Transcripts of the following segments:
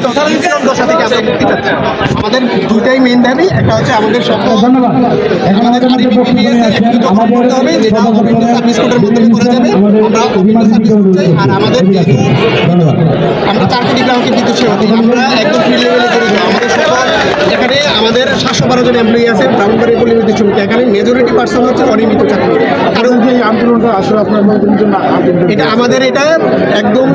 নিপীড়িত নিপীড়ন দশা থেকে আমরা মুক্তি চাচ্ছি। আমাদের দুইটাই মেইন দাবি, একটা হচ্ছে আমাদের সকল আমাদের করতে হবে, যেটা সার্ভিস কোডের মাধ্যমে করা যাবে। আমরা সার্ভিস কোড চাই, আর আমাদের আমরা 4 কোটি গ্রাহকের বিদ্যুৎ সেবা দিই, আমরা একদম ফ্রি লেভেলে জড়িত। আমাদের সকল এখানে আমাদের 712 জন এমপ্লয়ি আছে ব্রাহ্মণবাড়িয়া পল্লী বিদ্যুৎ সমিতি। এখানে মেজরিটি পার্সন হচ্ছে অনিয়মিত চাকরি। কারণ এই আন্দোলনটা আসলে আপনার এটা আমাদের এটা একদম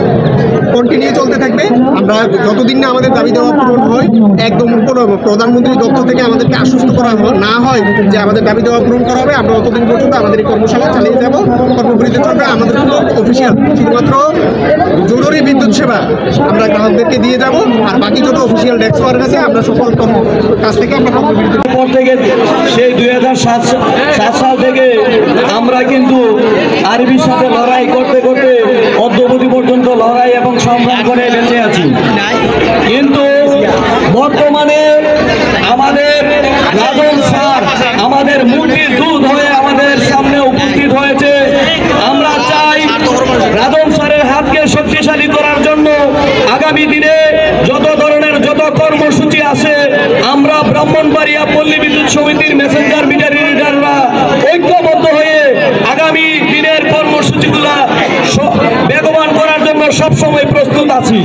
কন্টিনিউ চলতে থাকবে। আমরা যতদিন না আমাদের দাবি দেওয়া পূরণ হয়, একদম কোনো প্রধানমন্ত্রী দপ্তর থেকে আমাদেরকে আশ্বস্ত করা না হয় যে আমাদের দাবি দেওয়া পূরণ করা হবে, আমরা ততদিন পর্যন্ত আমাদের এই কর্মশালা চালিয়ে যাব। কর্মবিরতি চলবে। আমাদের কোনো অফিসিয়াল শুধুমাত্র জরুরি বিদ্যুৎ সেবা আমরা গ্রাহকদেরকে দিয়ে যাব, আর বাকি যত অফিসিয়াল ডেস্ক ওয়ার্ক আছে আমরা সকল কাছ থেকে আমরা কর্মবিরতি পর থেকে সেই 2007 সাল থেকে আমরা কিন্তু আরবির সাথে লড়াই করতে করতে অদ্যবধি পর্যন্ত লড়াই এবং সংগ্রাম করে বেঁচে আছি। কিন্তু বর্তমানে আমাদের রাজন স্যার আমাদের মুরগির দুধ হয়ে আমাদের সামনে উপস্থিত হয়েছে। আমরা চাই রাজন স্যারের হাতকে শক্তিশালী করার জন্য আগামী দিনে যত ধরনের যত কর্মসূচি আছে আমরা ব্রাহ্মণবাড়িয়া পল্লী বিদ্যুৎ সমিতির মেসেঞ্জার মিটার রিডাররা ঐক্যবদ্ধ হয়ে আগামী দিনের কর্মসূচিগুলা বেগবান করার জন্য সবসময় প্রস্তুত আছি।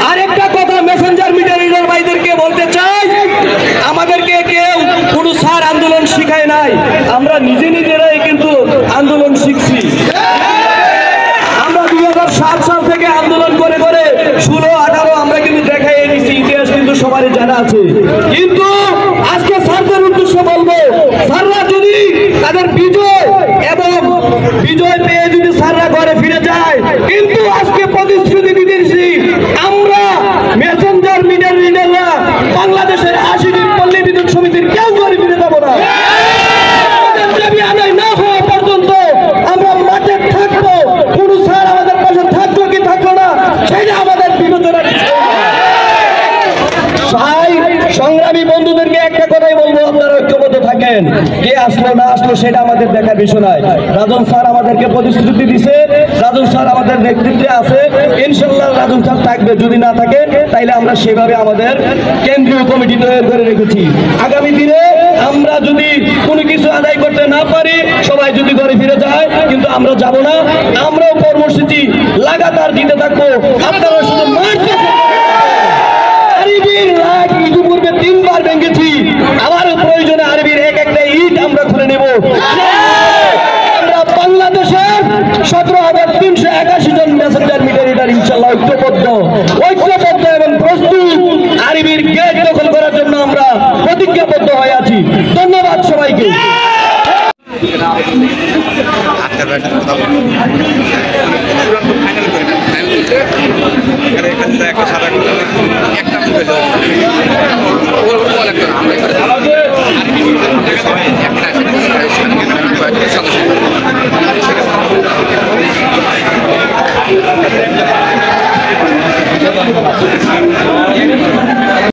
আরেকটা কথা মেসেঞ্জার মিটার রিডার ভাইদেরকে বলতে চাই, আমাদেরকে কেউ কোনো স্যার আন্দোলন শিখায় নাই, আমরা নিজেরাই কিন্তু আন্দোলন শিখছি। আমরা 2007 সাল থেকে আন্দোলন করে করে 16-18 আমরা কিন্তু দেখাই এনেছি, ইতিহাস কিন্তু সবারই জানা আছে। কিন্তু আজকে স্যারদের উদ্দেশ্য বলবো, স্যাররা যদি তাদের বিজয় পেয়ে যদি স্যাররা ঘরে ফিরে যায়, কিন্তু আজকে প্রতিশ্রুতি দিয়েছি আমরা মেসেঞ্জার মিটার রিডাররা বাংলাদেশের 80টি পল্লী বিদ্যুৎ সমিতির কেউ ঘরে ফিরে যাবো না। দাবি আদায় না হওয়া পর্যন্ত আমরা মাঠে থাকবো। কোন স্যার আমাদের পাশে থাকলো কি থাকলো না সেটা আমাদের বিবেচনার বিষয়। সংগ্রামী বন্ধুদেরকে একটা কথাই বলবো, আপনারা ঐক্যবদ্ধ থাকেন। কে আসলো না আসলো সেটা আমাদের দেখার বিষয় নয়। রাজন স্যার আমাদেরকে প্রতিশ্রুতি দিছে, রাজন স্যার আমাদের নেতৃত্বে আছে, ইনশাল্লাহ রাজন স্যার থাকবে। যদি না থাকে তাইলে আমরা সেভাবে আমাদের কেন্দ্রীয় কমিটি তৈরি করে রেখেছি। আগামী দিনে আমরা যদি কোনো কিছু আদায় করতে না পারি, সবাই যদি ঘরে ফিরে যায়, কিন্তু আমরা যাব না। আমরাও কর্মসূচি লাগাতার দিতে থাকবো। আপনারা শুধু ইতিপূর্বে 3 বার ভেঙেছি, আবারও প্রয়োজনে আরবির একটা ইট আমরা খুলে নেব। আমরা বাংলাদেশের 17,381 জন মেসেঞ্জার মিটার রিডার ইনশাল্লাহ ঐক্যবদ্ধ এবং প্রস্তুত আরবির গেট দখল করার জন্য আমরা প্রতিজ্ঞাবদ্ধ হয়ে আছি। ধন্যবাদ সবাইকে। একটা